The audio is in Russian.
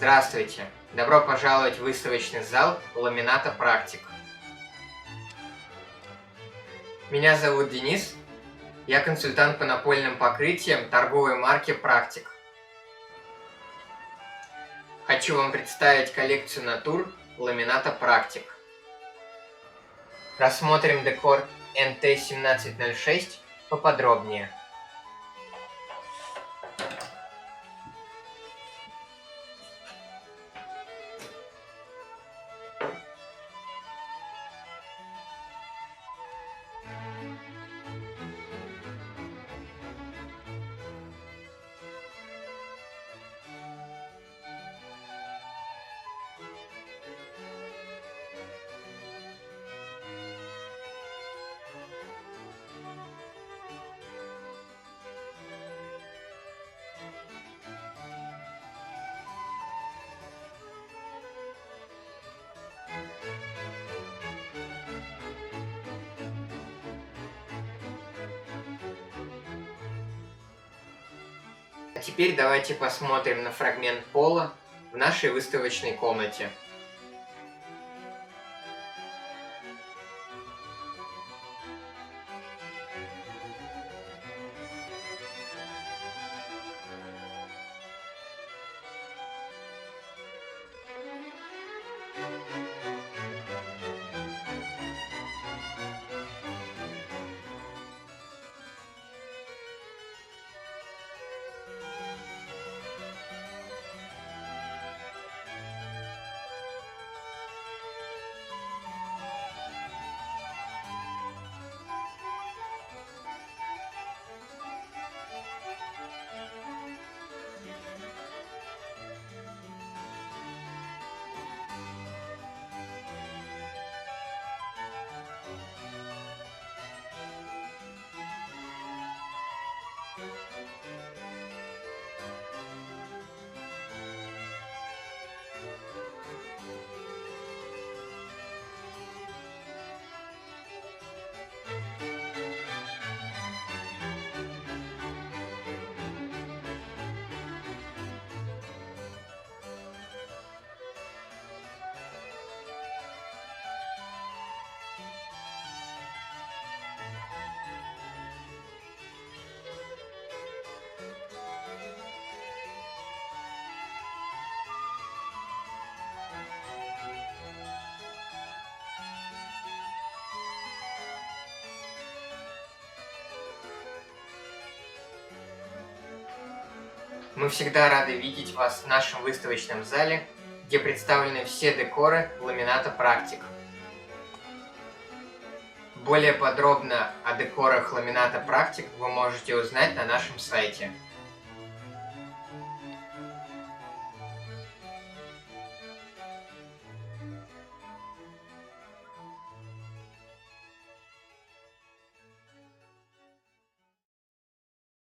Здравствуйте! Добро пожаловать в выставочный зал ламината «Практик». Меня зовут Денис, я консультант по напольным покрытиям торговой марки «Практик». Хочу вам представить коллекцию натур ламината «Практик». Рассмотрим декор NT1706 поподробнее. А теперь давайте посмотрим на фрагмент пола в нашей выставочной комнате. Мы всегда рады видеть вас в нашем выставочном зале, где представлены все декоры ламината «Практик». Более подробно о декорах ламината «Практик» вы можете узнать на нашем сайте.